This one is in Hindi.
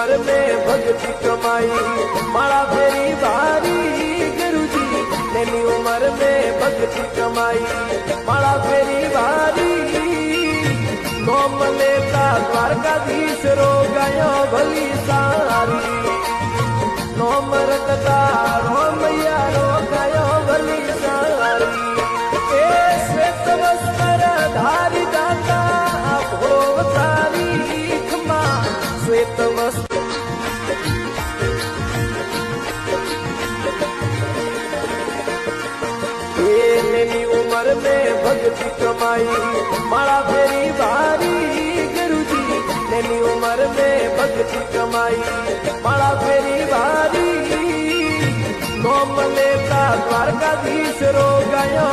उम्र में भक्ति कमाई माला फेरी भारी गुरुजी तेरी उम्र में भक्ति कमाई माला फेरी भारी नोम लेता द्वारकाधीश रो गयो भली सारी नोम रखता रोम रो गयो भली सारी ए श्वेत वस्त्र धारी दाता भोग तारीख मां श्वेत वस्त्र उम्र में भक्ति कमाई माला फेरी भारी गुरुजी तेरी उम्र में भक्ति कमाई माला फेरी भारी नोम लेता द्वारकाधीश रो गयो